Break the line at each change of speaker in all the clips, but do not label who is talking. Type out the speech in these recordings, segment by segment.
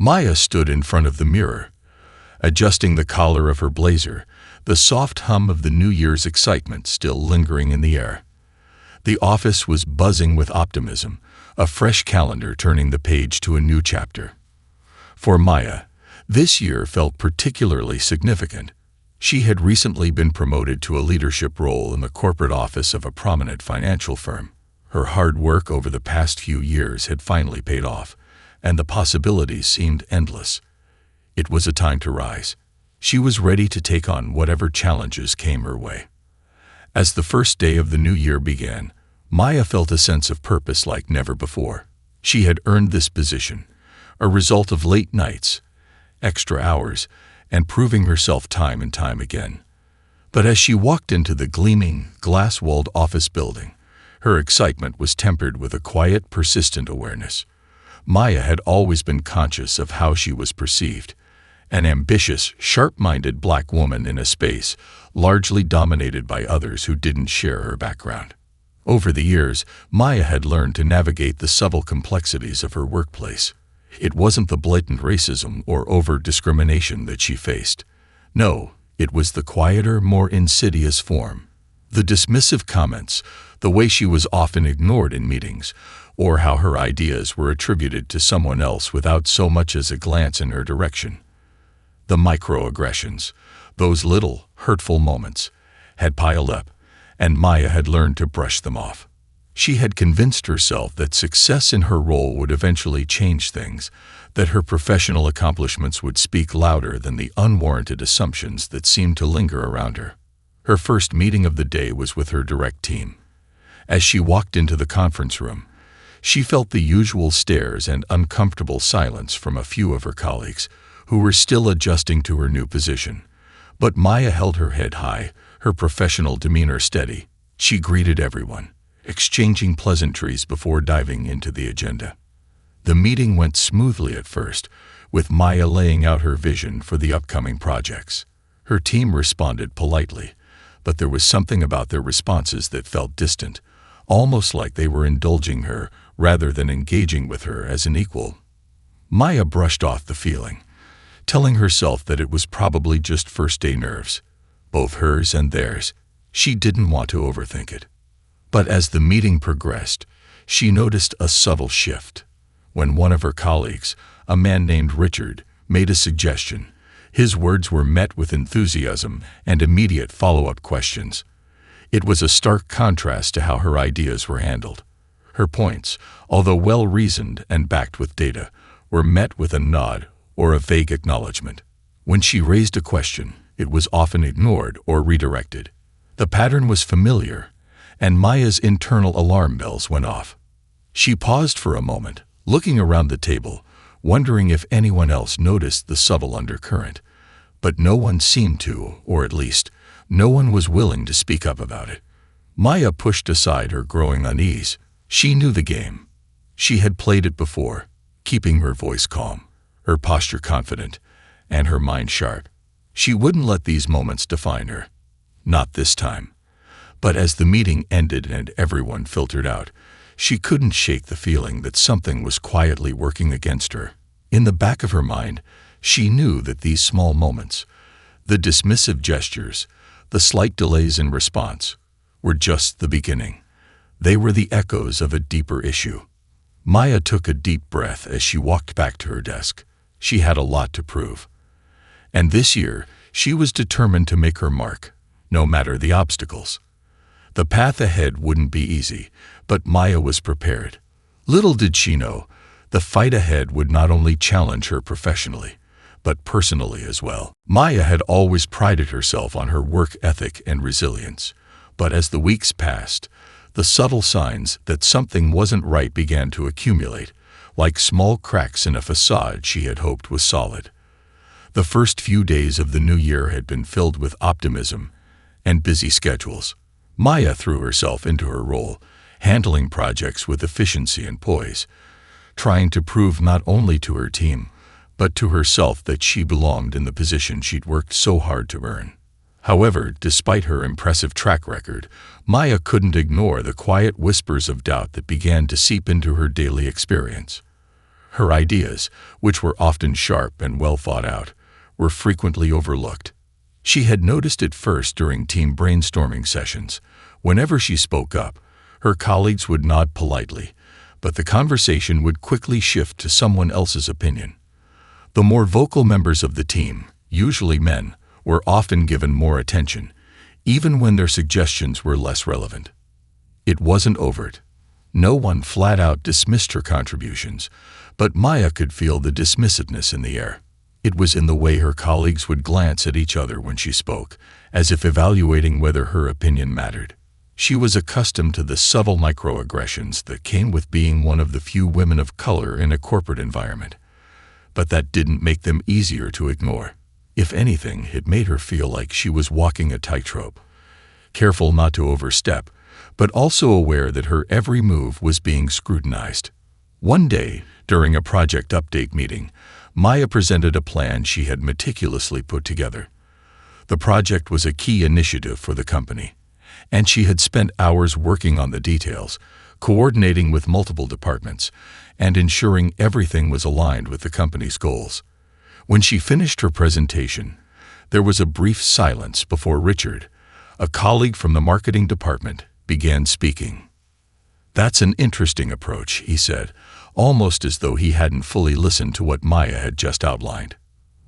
Maya stood in front of the mirror, adjusting the collar of her blazer, the soft hum of the New Year's excitement still lingering in the air. The office was buzzing with optimism, a fresh calendar turning the page to a new chapter. For Maya, this year felt particularly significant. She had recently been promoted to a leadership role in the corporate office of a prominent financial firm. Her hard work over the past few years had finally paid off, and the possibilities seemed endless. It was a time to rise. She was ready to take on whatever challenges came her way. As the first day of the new year began, Maya felt a sense of purpose like never before. She had earned this position, a result of late nights, extra hours, and proving herself time and time again. But as she walked into the gleaming, glass-walled office building, her excitement was tempered with a quiet, persistent awareness. Maya had always been conscious of how she was perceived, an ambitious, sharp-minded black woman in a space largely dominated by others who didn't share her background. Over the years, Maya had learned to navigate the subtle complexities of her workplace. It wasn't the blatant racism or overt discrimination that she faced. No, it was the quieter, more insidious form. The dismissive comments, the way she was often ignored in meetings, or how her ideas were attributed to someone else without so much as a glance in her direction. The microaggressions, those little, hurtful moments, had piled up, and Maya had learned to brush them off. She had convinced herself that success in her role would eventually change things, that her professional accomplishments would speak louder than the unwarranted assumptions that seemed to linger around her. Her first meeting of the day was with her direct team. As she walked into the conference room, she felt the usual stares and uncomfortable silence from a few of her colleagues, who were still adjusting to her new position. But Maya held her head high, her professional demeanor steady. She greeted everyone, exchanging pleasantries before diving into the agenda. The meeting went smoothly at first, with Maya laying out her vision for the upcoming projects. Her team responded politely, but there was something about their responses that felt distant, almost like they were indulging her rather than engaging with her as an equal. Maya brushed off the feeling, telling herself that it was probably just first-day nerves, both hers and theirs. She didn't want to overthink it. But as the meeting progressed, she noticed a subtle shift. When one of her colleagues, a man named Richard, made a suggestion, his words were met with enthusiasm and immediate follow-up questions. It was a stark contrast to how her ideas were handled. Her points, although well-reasoned and backed with data, were met with a nod or a vague acknowledgement. When she raised a question, it was often ignored or redirected. The pattern was familiar, and Maya's internal alarm bells went off. She paused for a moment, looking around the table, wondering if anyone else noticed the subtle undercurrent. But no one seemed to, or at least, no one was willing to speak up about it. Maya pushed aside her growing unease. She knew the game. She had played it before, keeping her voice calm, her posture confident, and her mind sharp. She wouldn't let these moments define her. Not this time. But as the meeting ended and everyone filtered out, she couldn't shake the feeling that something was quietly working against her. In the back of her mind, she knew that these small moments, the dismissive gestures, the slight delays in response, were just the beginning. They were the echoes of a deeper issue. Maya took a deep breath as she walked back to her desk. She had a lot to prove. And this year, she was determined to make her mark, no matter the obstacles. The path ahead wouldn't be easy, but Maya was prepared. Little did she know, the fight ahead would not only challenge her professionally, but personally as well. Maya had always prided herself on her work ethic and resilience, but as the weeks passed, the subtle signs that something wasn't right began to accumulate, like small cracks in a facade she had hoped was solid. The first few days of the new year had been filled with optimism and busy schedules. Maya threw herself into her role, handling projects with efficiency and poise, trying to prove not only to her team, but to herself that she belonged in the position she'd worked so hard to earn. However, despite her impressive track record, Maya couldn't ignore the quiet whispers of doubt that began to seep into her daily experience. Her ideas, which were often sharp and well thought out, were frequently overlooked. She had noticed it first during team brainstorming sessions. Whenever she spoke up, her colleagues would nod politely, but the conversation would quickly shift to someone else's opinion. The more vocal members of the team, usually men, were often given more attention, even when their suggestions were less relevant. It wasn't overt. No one flat out dismissed her contributions, but Maya could feel the dismissiveness in the air. It was in the way her colleagues would glance at each other when she spoke, as if evaluating whether her opinion mattered. She was accustomed to the subtle microaggressions that came with being one of the few women of color in a corporate environment. But that didn't make them easier to ignore. If anything, it made her feel like she was walking a tightrope, careful not to overstep, but also aware that her every move was being scrutinized. One day, during a project update meeting, Maya presented a plan she had meticulously put together. The project was a key initiative for the company, and she had spent hours working on the details, coordinating with multiple departments, and ensuring everything was aligned with the company's goals. When she finished her presentation, there was a brief silence before Richard, a colleague from the marketing department, began speaking. "That's an interesting approach," he said, almost as though he hadn't fully listened to what Maya had just outlined.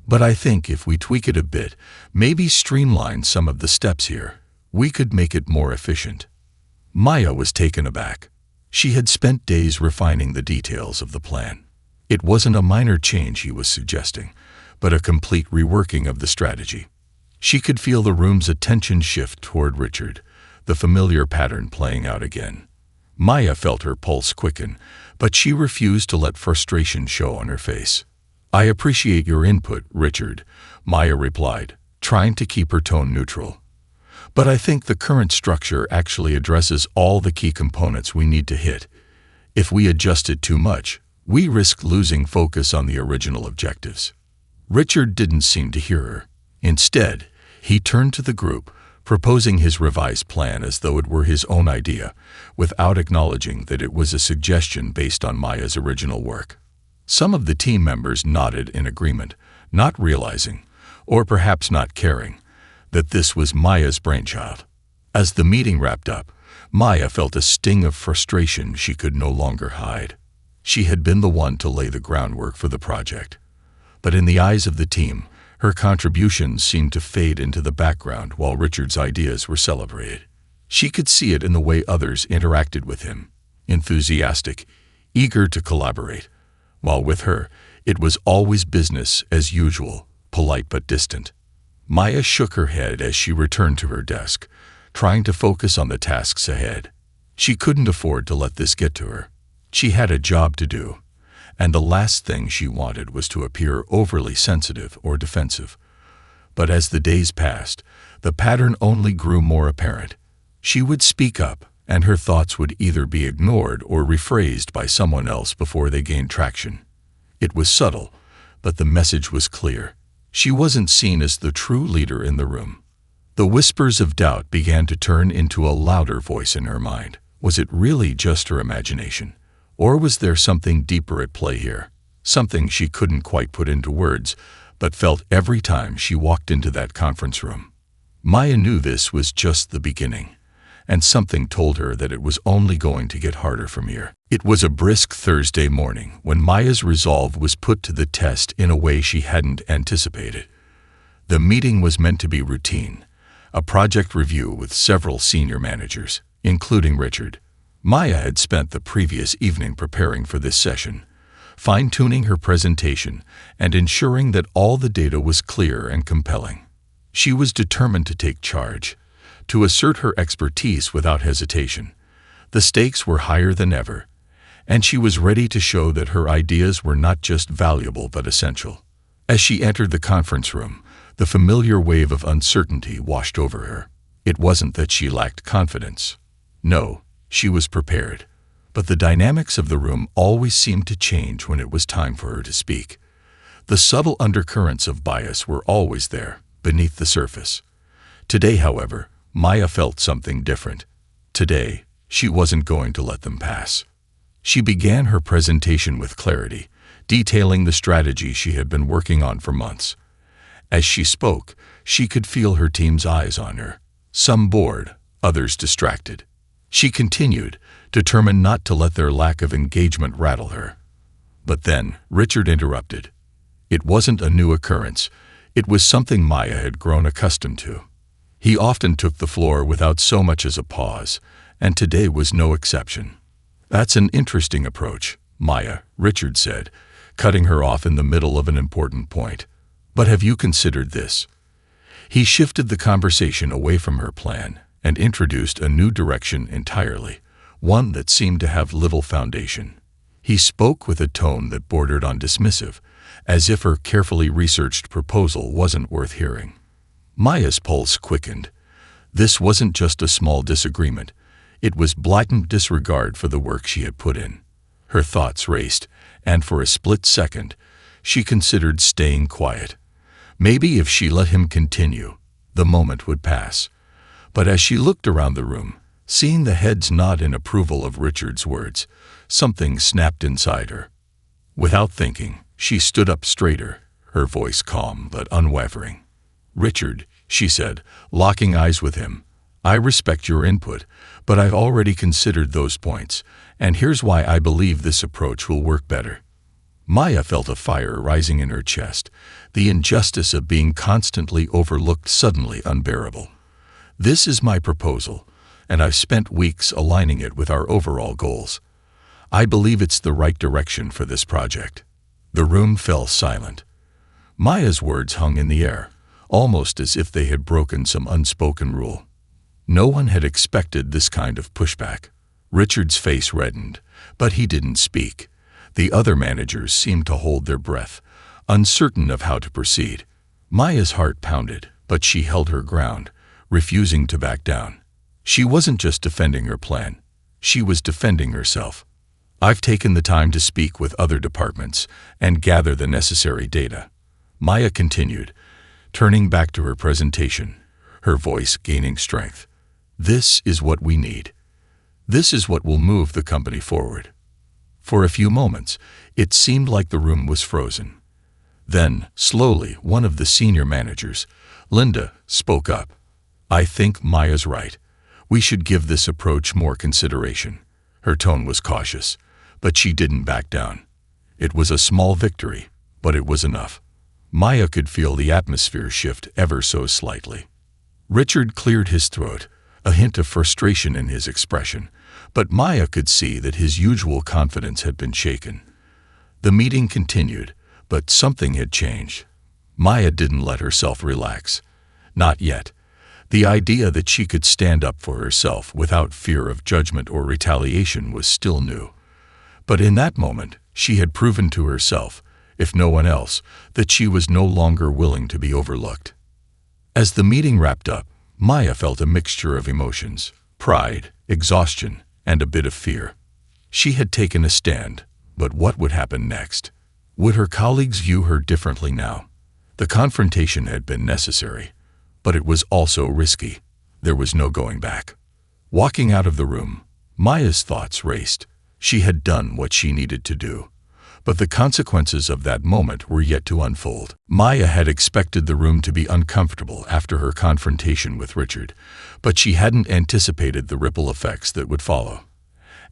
"But I think if we tweak it a bit, maybe streamline some of the steps here, we could make it more efficient." Maya was taken aback. She had spent days refining the details of the plan. It wasn't a minor change he was suggesting, but a complete reworking of the strategy. She could feel the room's attention shift toward Richard, the familiar pattern playing out again. Maya felt her pulse quicken, but she refused to let frustration show on her face. "I appreciate your input, Richard," Maya replied, trying to keep her tone neutral. "But I think the current structure actually addresses all the key components we need to hit. If we adjust it too much, we risk losing focus on the original objectives." Richard didn't seem to hear her. Instead, he turned to the group, proposing his revised plan as though it were his own idea, without acknowledging that it was a suggestion based on Maya's original work. Some of the team members nodded in agreement, not realizing, or perhaps not caring, that this was Maya's brainchild. As the meeting wrapped up, Maya felt a sting of frustration she could no longer hide. She had been the one to lay the groundwork for the project. But in the eyes of the team, her contributions seemed to fade into the background while Richard's ideas were celebrated. She could see it in the way others interacted with him, enthusiastic, eager to collaborate, while with her, it was always business as usual, polite but distant. Maya shook her head as she returned to her desk, trying to focus on the tasks ahead. She couldn't afford to let this get to her. She had a job to do, and the last thing she wanted was to appear overly sensitive or defensive. But as the days passed, the pattern only grew more apparent. She would speak up, and her thoughts would either be ignored or rephrased by someone else before they gained traction. It was subtle, but the message was clear. She wasn't seen as the true leader in the room. The whispers of doubt began to turn into a louder voice in her mind. Was it really just her imagination? Or was there something deeper at play here? Something she couldn't quite put into words, but felt every time she walked into that conference room. Maya knew this was just the beginning, and something told her that it was only going to get harder from here. It was a brisk Thursday morning when Maya's resolve was put to the test in a way she hadn't anticipated. The meeting was meant to be routine, a project review with several senior managers, including Richard. Maya had spent the previous evening preparing for this session, fine-tuning her presentation and ensuring that all the data was clear and compelling. She was determined to take charge, to assert her expertise without hesitation. The stakes were higher than ever, and she was ready to show that her ideas were not just valuable but essential. As she entered the conference room, the familiar wave of uncertainty washed over her. It wasn't that she lacked confidence. No, she was prepared. But the dynamics of the room always seemed to change when it was time for her to speak. The subtle undercurrents of bias were always there, beneath the surface. Today, however, Maya felt something different. Today, she wasn't going to let them pass. She began her presentation with clarity, detailing the strategy she had been working on for months. As she spoke, she could feel her team's eyes on her, some bored, others distracted. She continued, determined not to let their lack of engagement rattle her. But then, Richard interrupted. It wasn't a new occurrence. It was something Maya had grown accustomed to. He often took the floor without so much as a pause, and today was no exception. That's an interesting approach, Maya, Richard said, cutting her off in the middle of an important point. But have you considered this? He shifted the conversation away from her plan and introduced a new direction entirely, one that seemed to have little foundation. He spoke with a tone that bordered on dismissive, as if her carefully researched proposal wasn't worth hearing. Maya's pulse quickened. This wasn't just a small disagreement. It was blatant disregard for the work she had put in. Her thoughts raced, and for a split second, she considered staying quiet. Maybe if she let him continue, the moment would pass. But as she looked around the room, seeing the heads nod in approval of Richard's words, something snapped inside her. Without thinking, she stood up straighter, her voice calm but unwavering. "Richard," she said, locking eyes with him, "I respect your input, but I've already considered those points, and here's why I believe this approach will work better." Maya felt a fire rising in her chest, the injustice of being constantly overlooked suddenly unbearable. "This is my proposal, and I've spent weeks aligning it with our overall goals. I believe it's the right direction for this project." The room fell silent. Maya's words hung in the air, almost as if they had broken some unspoken rule. No one had expected this kind of pushback. Richard's face reddened, but he didn't speak. The other managers seemed to hold their breath, uncertain of how to proceed. Maya's heart pounded, but she held her ground, refusing to back down. She wasn't just defending her plan. She was defending herself. "I've taken the time to speak with other departments and gather the necessary data," Maya continued, turning back to her presentation, her voice gaining strength. "This is what we need. This is what will move the company forward." For a few moments, it seemed like the room was frozen. Then, slowly, one of the senior managers, Linda, spoke up. "I think Maya's right. We should give this approach more consideration." Her tone was cautious, but she didn't back down. It was a small victory, but it was enough. Maya could feel the atmosphere shift ever so slightly. Richard cleared his throat, a hint of frustration in his expression, but Maya could see that his usual confidence had been shaken. The meeting continued, but something had changed. Maya didn't let herself relax. Not yet. The idea that she could stand up for herself without fear of judgment or retaliation was still new. But in that moment, she had proven to herself, if no one else, that she was no longer willing to be overlooked. As the meeting wrapped up, Maya felt a mixture of emotions: pride, exhaustion, and a bit of fear. She had taken a stand, but what would happen next? Would her colleagues view her differently now? The confrontation had been necessary, but it was also risky. There was no going back. Walking out of the room, Maya's thoughts raced. She had done what she needed to do, but the consequences of that moment were yet to unfold. Maya had expected the room to be uncomfortable after her confrontation with Richard, but she hadn't anticipated the ripple effects that would follow.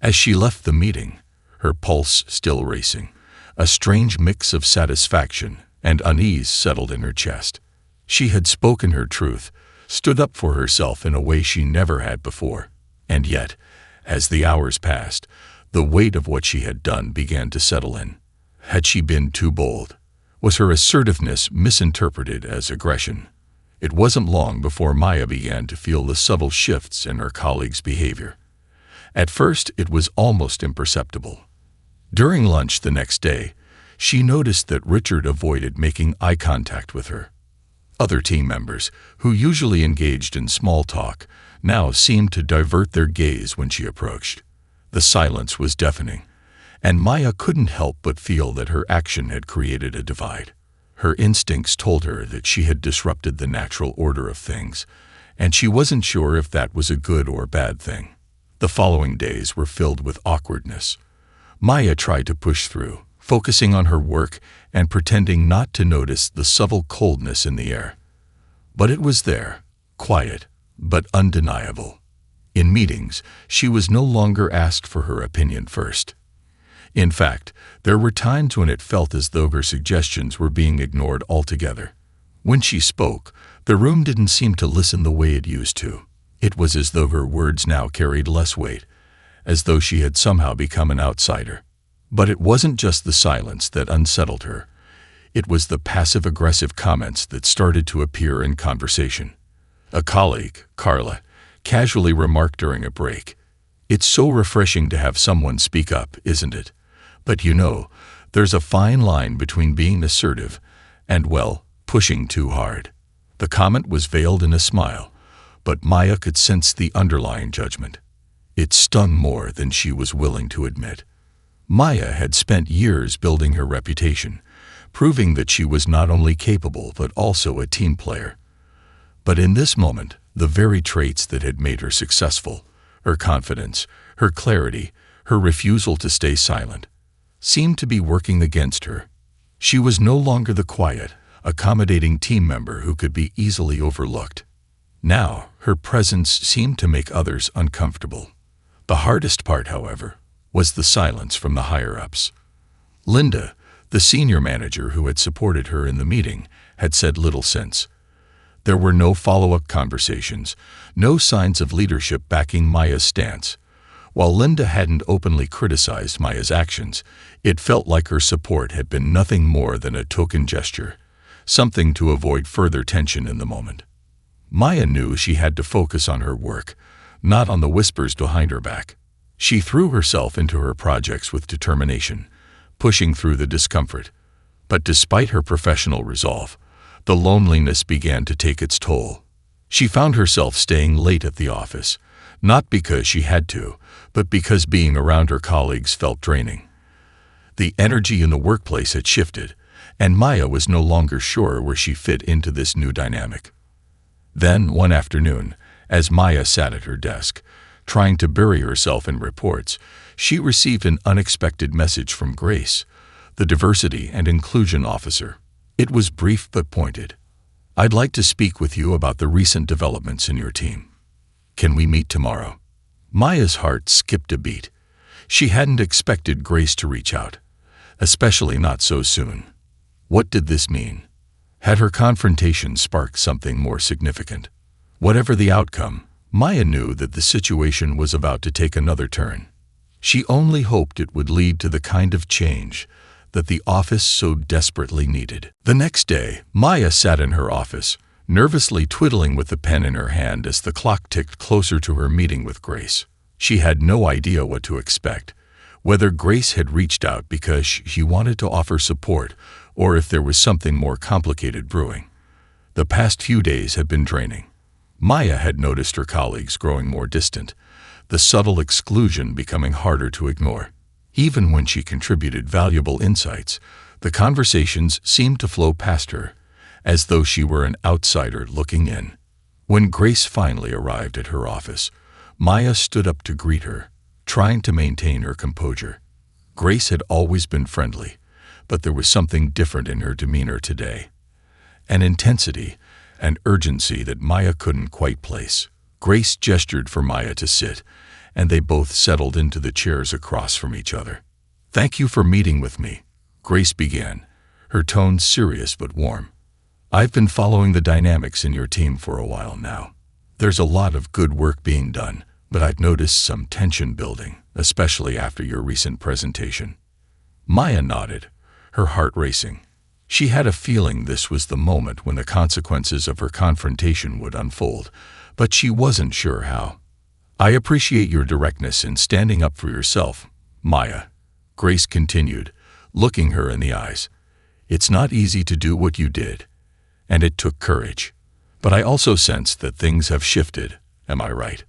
As she left the meeting, her pulse still racing, a strange mix of satisfaction and unease settled in her chest. She had spoken her truth, stood up for herself in a way she never had before. And yet, as the hours passed, the weight of what she had done began to settle in. Had she been too bold? Was her assertiveness misinterpreted as aggression? It wasn't long before Maya began to feel the subtle shifts in her colleagues' behavior. At first, it was almost imperceptible. During lunch the next day, she noticed that Richard avoided making eye contact with her. Other team members, who usually engaged in small talk, now seemed to divert their gaze when she approached. The silence was deafening, and Maya couldn't help but feel that her action had created a divide. Her instincts told her that she had disrupted the natural order of things, and she wasn't sure if that was a good or bad thing. The following days were filled with awkwardness. Maya tried to push through, focusing on her work and pretending not to notice the subtle coldness in the air. But it was there, quiet, but undeniable. In meetings, she was no longer asked for her opinion first. In fact, there were times when it felt as though her suggestions were being ignored altogether. When she spoke, the room didn't seem to listen the way it used to. It was as though her words now carried less weight, as though she had somehow become an outsider. But it wasn't just the silence that unsettled her. It was the passive-aggressive comments that started to appear in conversation. A colleague, Carla, casually remarked during a break, "It's so refreshing to have someone speak up, isn't it? But you know, there's a fine line between being assertive and, well, pushing too hard." The comment was veiled in a smile, but Maya could sense the underlying judgment. It stung more than she was willing to admit. Maya had spent years building her reputation, proving that she was not only capable but also a team player. But in this moment, the very traits that had made her successful, her confidence, her clarity, her refusal to stay silent, seemed to be working against her. She was no longer the quiet, accommodating team member who could be easily overlooked. Now, her presence seemed to make others uncomfortable. The hardest part, however, was the silence from the higher-ups. Linda, the senior manager who had supported her in the meeting, had said little since. There were no follow-up conversations, no signs of leadership backing Maya's stance. While Linda hadn't openly criticized Maya's actions, it felt like her support had been nothing more than a token gesture, something to avoid further tension in the moment. Maya knew she had to focus on her work, not on the whispers behind her back. She threw herself into her projects with determination, pushing through the discomfort. But despite her professional resolve, the loneliness began to take its toll. She found herself staying late at the office, not because she had to, but because being around her colleagues felt draining. The energy in the workplace had shifted, and Maya was no longer sure where she fit into this new dynamic. Then, one afternoon, as Maya sat at her desk, trying to bury herself in reports, she received an unexpected message from Grace, the Diversity and Inclusion Officer. It was brief but pointed. "I'd like to speak with you about the recent developments in your team. Can we meet tomorrow?" Maya's heart skipped a beat. She hadn't expected Grace to reach out, especially not so soon. What did this mean? Had her confrontation sparked something more significant? Whatever the outcome, Maya knew that the situation was about to take another turn. She only hoped it would lead to the kind of change that the office so desperately needed. The next day, Maya sat in her office, nervously twiddling with the pen in her hand as the clock ticked closer to her meeting with Grace. She had no idea what to expect, whether Grace had reached out because she wanted to offer support or if there was something more complicated brewing. The past few days had been draining. Maya had noticed her colleagues growing more distant, the subtle exclusion becoming harder to ignore. Even when she contributed valuable insights, the conversations seemed to flow past her, as though she were an outsider looking in. When Grace finally arrived at her office, Maya stood up to greet her, trying to maintain her composure. Grace had always been friendly, but there was something different in her demeanor today. An intensity, an urgency that Maya couldn't quite place. Grace gestured for Maya to sit, and they both settled into the chairs across from each other. "Thank you for meeting with me," Grace began, her tone serious but warm. "I've been following the dynamics in your team for a while now. There's a lot of good work being done, but I've noticed some tension building, especially after your recent presentation." Maya nodded, her heart racing. She had a feeling this was the moment when the consequences of her confrontation would unfold, but she wasn't sure how. "I appreciate your directness in standing up for yourself, Maya," Grace continued, looking her in the eyes. "It's not easy to do what you did, and it took courage. But I also sense that things have shifted, am I right?"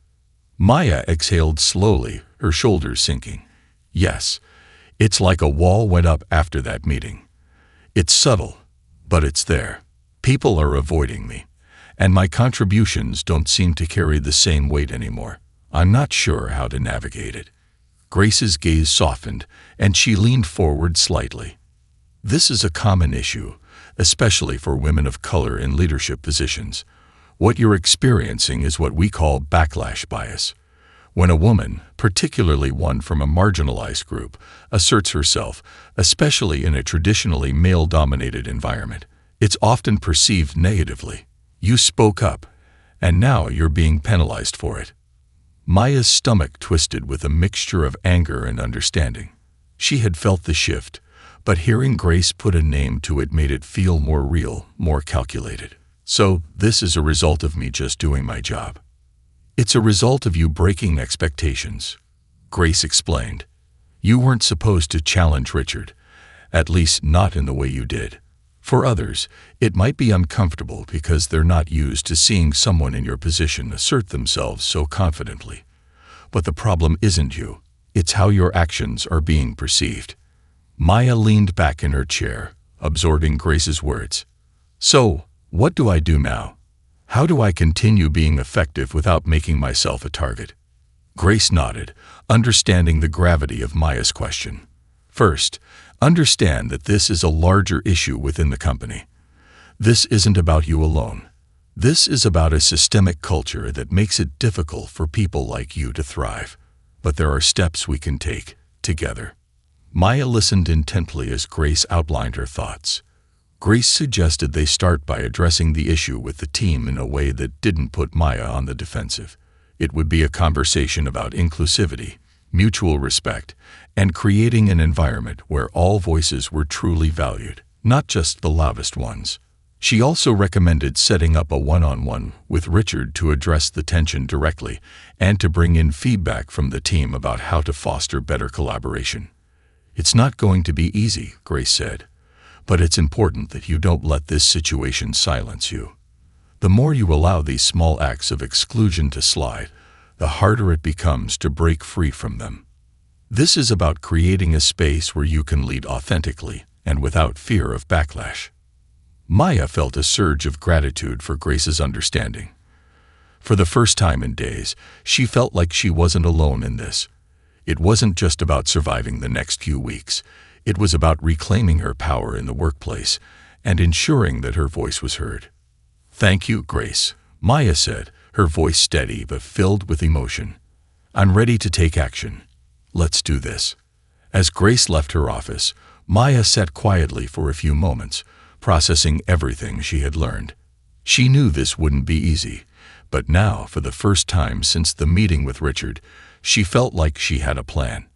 Maya exhaled slowly, her shoulders sinking. "Yes, it's like a wall went up after that meeting. It's subtle, but it's there. People are avoiding me, and my contributions don't seem to carry the same weight anymore. I'm not sure how to navigate it." Grace's gaze softened, and she leaned forward slightly. This is a common issue, especially for women of color in leadership positions. What you're experiencing is what we call backlash bias. When a woman, particularly one from a marginalized group, asserts herself, especially in a traditionally male-dominated environment, it's often perceived negatively. You spoke up, and now you're being penalized for it. Maya's stomach twisted with a mixture of anger and understanding. She had felt the shift, but hearing Grace put a name to it made it feel more real, more calculated. So, this is a result of me just doing my job. It's a result of you breaking expectations, Grace explained. You weren't supposed to challenge Richard, at least not in the way you did. For others, it might be uncomfortable because they're not used to seeing someone in your position assert themselves so confidently. But the problem isn't you, it's how your actions are being perceived. Maya leaned back in her chair, absorbing Grace's words. So, what do I do now? How do I continue being effective without making myself a target? Grace nodded, understanding the gravity of Maya's question. First, understand that this is a larger issue within the company. This isn't about you alone. This is about a systemic culture that makes it difficult for people like you to thrive. But there are steps we can take, together. Maya listened intently as Grace outlined her thoughts. Grace suggested they start by addressing the issue with the team in a way that didn't put Maya on the defensive. It would be a conversation about inclusivity, mutual respect, and creating an environment where all voices were truly valued, not just the loudest ones. She also recommended setting up a one-on-one with Richard to address the tension directly and to bring in feedback from the team about how to foster better collaboration. It's not going to be easy, Grace said. But it's important that you don't let this situation silence you. The more you allow these small acts of exclusion to slide, the harder it becomes to break free from them. This is about creating a space where you can lead authentically and without fear of backlash. Maya felt a surge of gratitude for Grace's understanding. For the first time in days, she felt like she wasn't alone in this. It wasn't just about surviving the next few weeks. It was about reclaiming her power in the workplace and ensuring that her voice was heard. Thank you, Grace, Maya said, her voice steady but filled with emotion. I'm ready to take action. Let's do this. As Grace left her office, Maya sat quietly for a few moments, processing everything she had learned. She knew this wouldn't be easy, but now, for the first time since the meeting with Richard, she felt like she had a plan.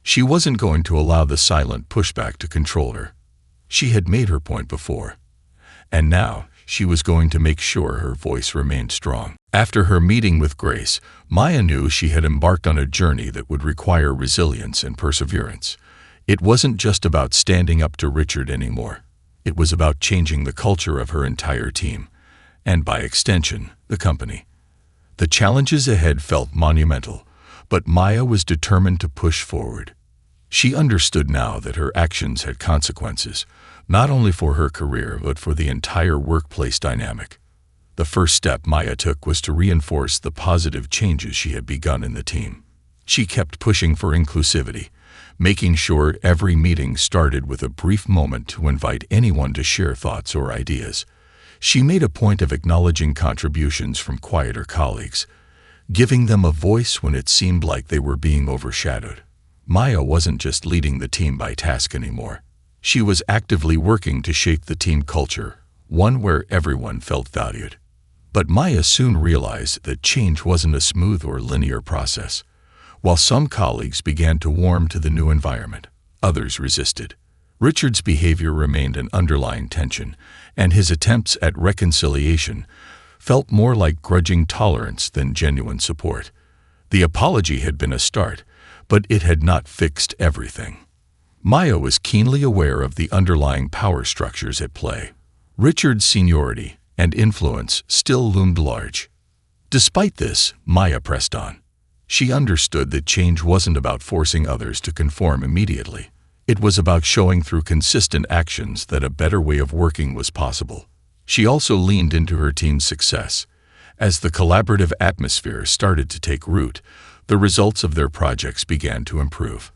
She wasn't going to allow the silent pushback to control her. She had made her point before, and now she was going to make sure her voice remained strong. After her meeting with Grace, Maya knew she had embarked on a journey that would require resilience and perseverance. It wasn't just about standing up to Richard anymore. It was about changing the culture of her entire team, and by extension, the company. The challenges ahead felt monumental, but Maya was determined to push forward. She understood now that her actions had consequences, not only for her career but for the entire workplace dynamic. The first step Maya took was to reinforce the positive changes she had begun in the team. She kept pushing for inclusivity, making sure every meeting started with a brief moment to invite anyone to share thoughts or ideas. She made a point of acknowledging contributions from quieter colleagues, giving them a voice when it seemed like they were being overshadowed. Maya wasn't just leading the team by task anymore. She was actively working to shape the team culture, one where everyone felt valued. But Maya soon realized that change wasn't a smooth or linear process. While some colleagues began to warm to the new environment, others resisted. Richard's behavior remained an underlying tension, and his attempts at reconciliation felt more like grudging tolerance than genuine support. The apology had been a start, but it had not fixed everything. Maya was keenly aware of the underlying power structures at play. Richard's seniority and influence still loomed large. Despite this, Maya pressed on. She understood that change wasn't about forcing others to conform immediately. It was about showing through consistent actions that a better way of working was possible. She also leaned into her team's success. As the collaborative atmosphere started to take root, The results of their projects began to improve.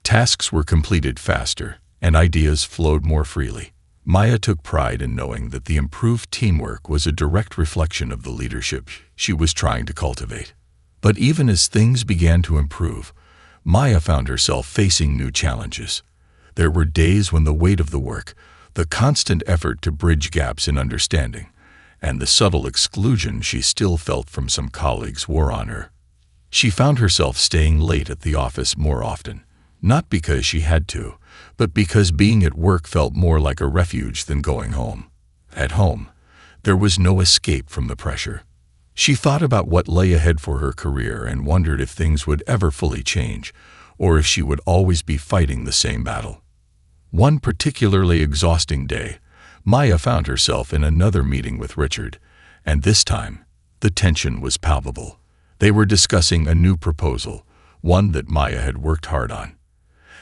Tasks were completed faster, and ideas flowed more freely. Maya took pride in knowing that the improved teamwork was a direct reflection of the leadership she was trying to cultivate. But even as things began to improve, Maya found herself facing new challenges. There were days when the weight of the work, the constant effort to bridge gaps in understanding, and the subtle exclusion she still felt from some colleagues wore on her. She found herself staying late at the office more often, not because she had to, but because being at work felt more like a refuge than going home. At home, there was no escape from the pressure. She thought about what lay ahead for her career and wondered if things would ever fully change, or if she would always be fighting the same battle. One particularly exhausting day, Maya found herself in another meeting with Richard, and this time, the tension was palpable. They were discussing a new proposal, one that Maya had worked hard on.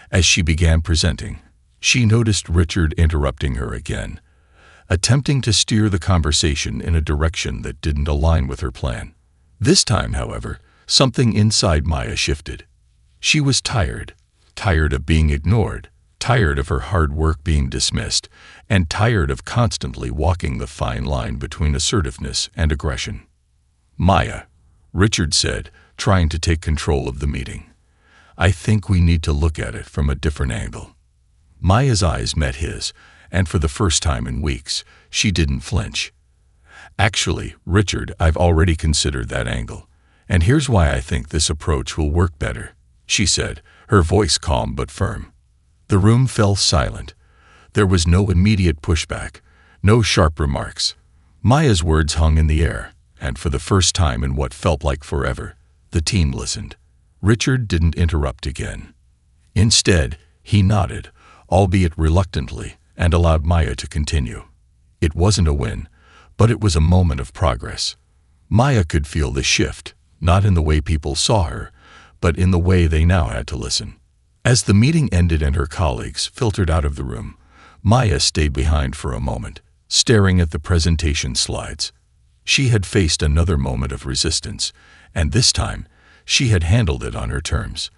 As she began presenting, she noticed Richard interrupting her again, attempting to steer the conversation in a direction that didn't align with her plan. This time, however, something inside Maya shifted. She was tired of being ignored, tired of her hard work being dismissed, and tired of constantly walking the fine line between assertiveness and aggression. "Maya," Richard said, trying to take control of the meeting, "I think we need to look at it from a different angle." Maya's eyes met his, and for the first time in weeks, she didn't flinch. "Actually, Richard, I've already considered that angle, and here's why I think this approach will work better," she said, her voice calm but firm. The room fell silent. There was no immediate pushback, no sharp remarks. Maya's words hung in the air, and for the first time in what felt like forever, the team listened. Richard didn't interrupt again. Instead, he nodded, albeit reluctantly, and allowed Maya to continue. It wasn't a win, but it was a moment of progress. Maya could feel the shift, not in the way people saw her, but in the way they now had to listen. As the meeting ended and her colleagues filtered out of the room, Maya stayed behind for a moment, staring at the presentation slides. She had faced another moment of resistance, and this time, she had handled it on her terms.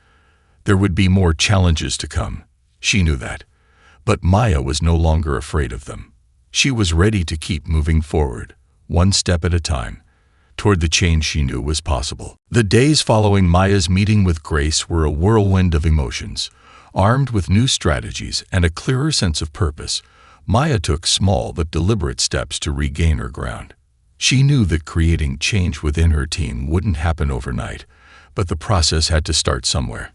There would be more challenges to come, she knew that. But Maya was no longer afraid of them. She was ready to keep moving forward, one step at a time, toward the change she knew was possible. The days following Maya's meeting with Grace were a whirlwind of emotions. Armed with new strategies and a clearer sense of purpose, Maya took small but deliberate steps to regain her ground. She knew that creating change within her team wouldn't happen overnight, but the process had to start somewhere.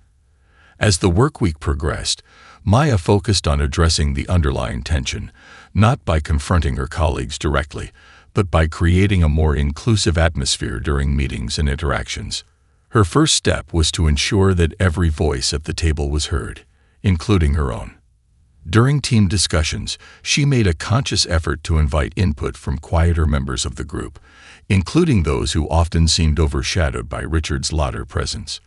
As the work week progressed, Maya focused on addressing the underlying tension, not by confronting her colleagues directly, but by creating a more inclusive atmosphere during meetings and interactions. Her first step was to ensure that every voice at the table was heard, including her own. During team discussions, she made a conscious effort to invite input from quieter members of the group, including those who often seemed overshadowed by Richard's louder presence.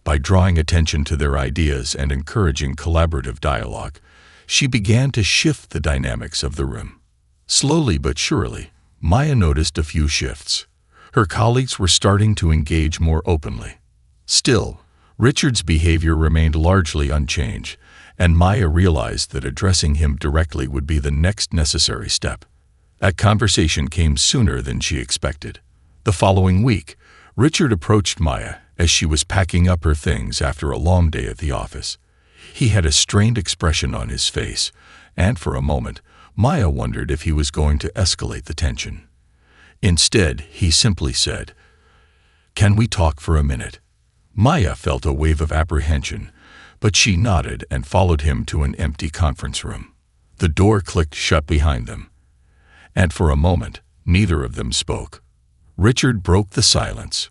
By drawing attention to their ideas and encouraging collaborative dialogue, she began to shift the dynamics of the room. Slowly but surely, Maya noticed a few shifts. Her colleagues were starting to engage more openly. Still, Richard's behavior remained largely unchanged, and Maya realized that addressing him directly would be the next necessary step. That conversation came sooner than she expected. The following week, Richard approached Maya as she was packing up her things after a long day at the office. He had a strained expression on his face, and for a moment, Maya wondered if he was going to escalate the tension. Instead, he simply said, "Can we talk for a minute?" Maya felt a wave of apprehension, but she nodded and followed him to an empty conference room. The door clicked shut behind them, and for a moment, neither of them spoke. Richard broke the silence.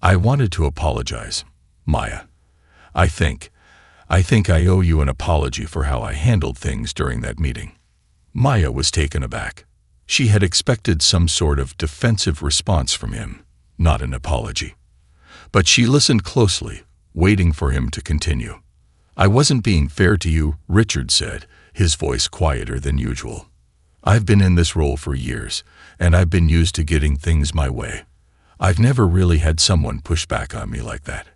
"I wanted to apologize, Maya. I think I owe you an apology for how I handled things during that meeting." Maya was taken aback. She had expected some sort of defensive response from him, not an apology. But she listened closely, waiting for him to continue. "I wasn't being fair to you," Richard said, his voice quieter than usual. "I've been in this role for years, and I've been used to getting things my way. I've never really had someone push back on me like that."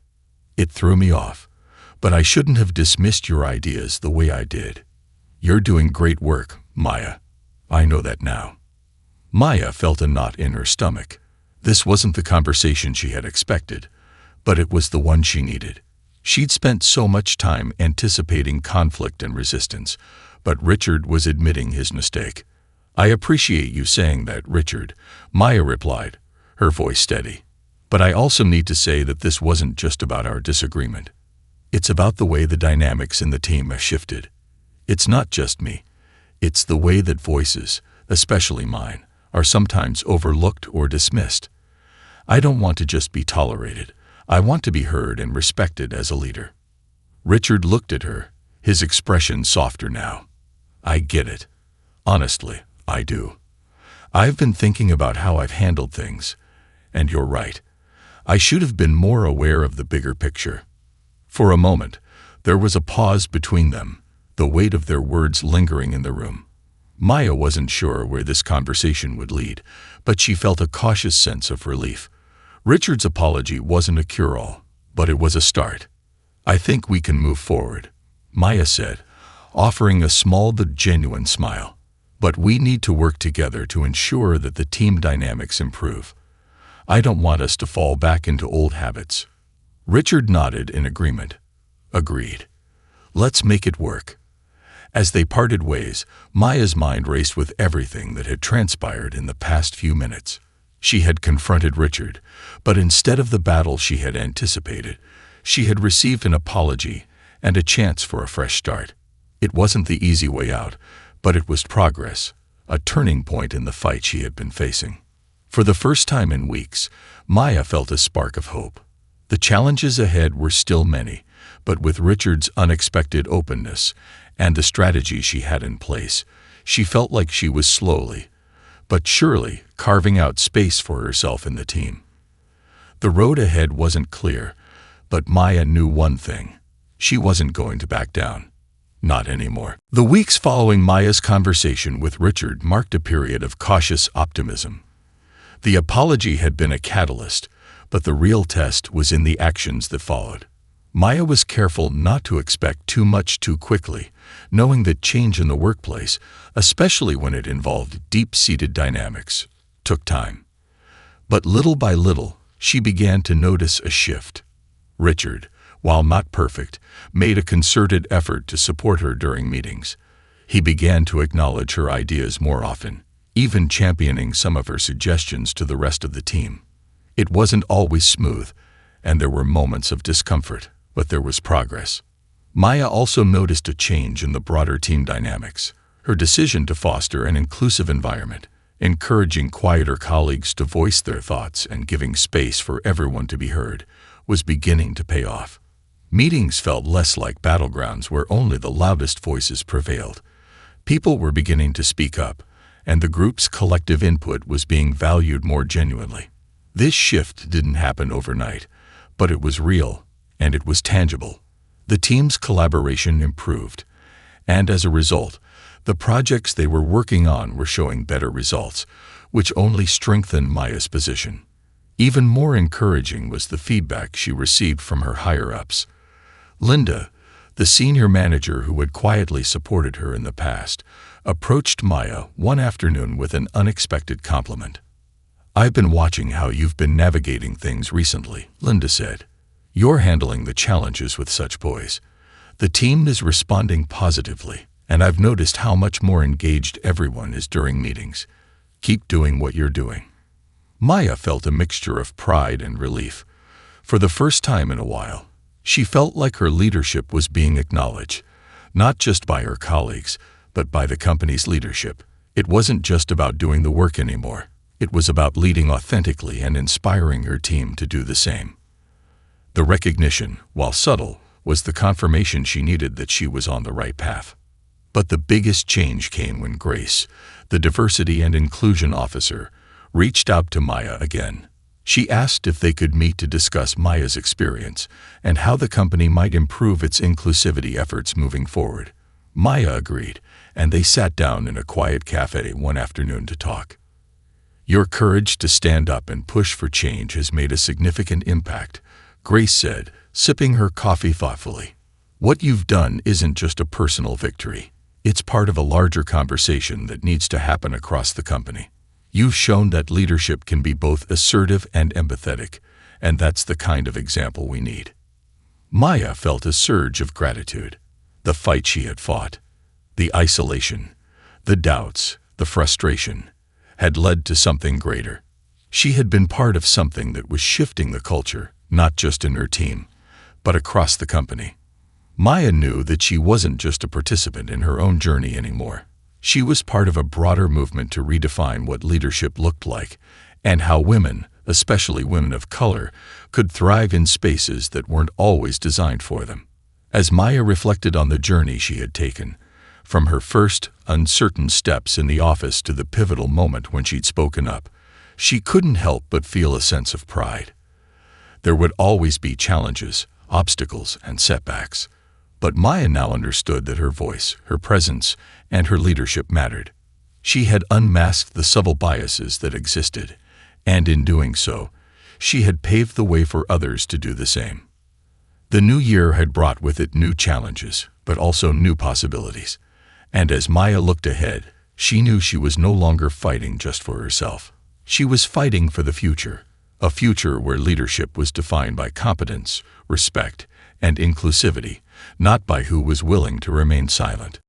It threw me off, but I shouldn't have dismissed your ideas the way I did. You're doing great work, Maya. I know that now. Maya felt a knot in her stomach. This wasn't the conversation she had expected, but it was the one she needed. She'd spent so much time anticipating conflict and resistance, but Richard was admitting his mistake. I appreciate you saying that, Richard, Maya replied, her voice steady. But I also need to say that this wasn't just about our disagreement. It's about the way the dynamics in the team have shifted. It's not just me. It's the way that voices, especially mine, are sometimes overlooked or dismissed. I don't want to just be tolerated. I want to be heard and respected as a leader. Richard looked at her, his expression softer now. I get it. Honestly, I do. I've been thinking about how I've handled things, and you're right. I should have been more aware of the bigger picture. For a moment, there was a pause between them, the weight of their words lingering in the room. Maya wasn't sure where this conversation would lead, but she felt a cautious sense of relief. Richard's apology wasn't a cure-all, but it was a start. I think we can move forward, Maya said, offering a small but genuine smile. But we need to work together to ensure that the team dynamics improve. I don't want us to fall back into old habits. Richard nodded in agreement. Agreed. Let's make it work. As they parted ways, Maya's mind raced with everything that had transpired in the past few minutes. She had confronted Richard, but instead of the battle she had anticipated, she had received an apology and a chance for a fresh start. It wasn't the easy way out, but it was progress, a turning point in the fight she had been facing. For the first time in weeks, Maya felt a spark of hope. The challenges ahead were still many, but with Richard's unexpected openness and the strategy she had in place, she felt like she was slowly, but surely, carving out space for herself in the team. The road ahead wasn't clear, but Maya knew one thing. She wasn't going to back down. Not anymore. The weeks following Maya's conversation with Richard marked a period of cautious optimism. The apology had been a catalyst, but the real test was in the actions that followed. Maya was careful not to expect too much too quickly, knowing that change in the workplace, especially when it involved deep-seated dynamics, took time. But little by little, she began to notice a shift. Richard, while not perfect, made a concerted effort to support her during meetings. He began to acknowledge her ideas more often, even championing some of her suggestions to the rest of the team. It wasn't always smooth, and there were moments of discomfort, but there was progress. Maya also noticed a change in the broader team dynamics. Her decision to foster an inclusive environment, encouraging quieter colleagues to voice their thoughts and giving space for everyone to be heard, was beginning to pay off. Meetings felt less like battlegrounds where only the loudest voices prevailed. People were beginning to speak up, and the group's collective input was being valued more genuinely. This shift didn't happen overnight, but it was real, and it was tangible. The team's collaboration improved, and as a result, the projects they were working on were showing better results, which only strengthened Maya's position. Even more encouraging was the feedback she received from her higher-ups. Linda, the senior manager who had quietly supported her in the past, approached Maya one afternoon with an unexpected compliment. "I've been watching how you've been navigating things recently," Linda said. "You're handling the challenges with such poise. The team is responding positively, and I've noticed how much more engaged everyone is during meetings. Keep doing what you're doing." Maya felt a mixture of pride and relief. For the first time in a while, she felt like her leadership was being acknowledged, not just by her colleagues, but by the company's leadership. It wasn't just about doing the work anymore. It was about leading authentically and inspiring her team to do the same. The recognition, while subtle, was the confirmation she needed that she was on the right path. But the biggest change came when Grace, the diversity and inclusion officer, reached out to Maya again. She asked if they could meet to discuss Maya's experience and how the company might improve its inclusivity efforts moving forward. Maya agreed, and they sat down in a quiet cafe one afternoon to talk. "Your courage to stand up and push for change has made a significant impact," Grace said, sipping her coffee thoughtfully. What you've done isn't just a personal victory. It's part of a larger conversation that needs to happen across the company. You've shown that leadership can be both assertive and empathetic, and that's the kind of example we need. Maya felt a surge of gratitude. The fight she had fought, the isolation, the doubts, the frustration, had led to something greater. She had been part of something that was shifting the culture, not just in her team, but across the company. Maya knew that she wasn't just a participant in her own journey anymore. She was part of a broader movement to redefine what leadership looked like and how women, especially women of color, could thrive in spaces that weren't always designed for them. As Maya reflected on the journey she had taken, from her first uncertain steps in the office to the pivotal moment when she'd spoken up, she couldn't help but feel a sense of pride. There would always be challenges, obstacles, and setbacks, but Maya now understood that her voice, her presence, and her leadership mattered. She had unmasked the subtle biases that existed, and in doing so, she had paved the way for others to do the same. The new year had brought with it new challenges, but also new possibilities. And as Maya looked ahead, she knew she was no longer fighting just for herself. She was fighting for the future, a future where leadership was defined by competence, respect, and inclusivity, not by who was willing to remain silent.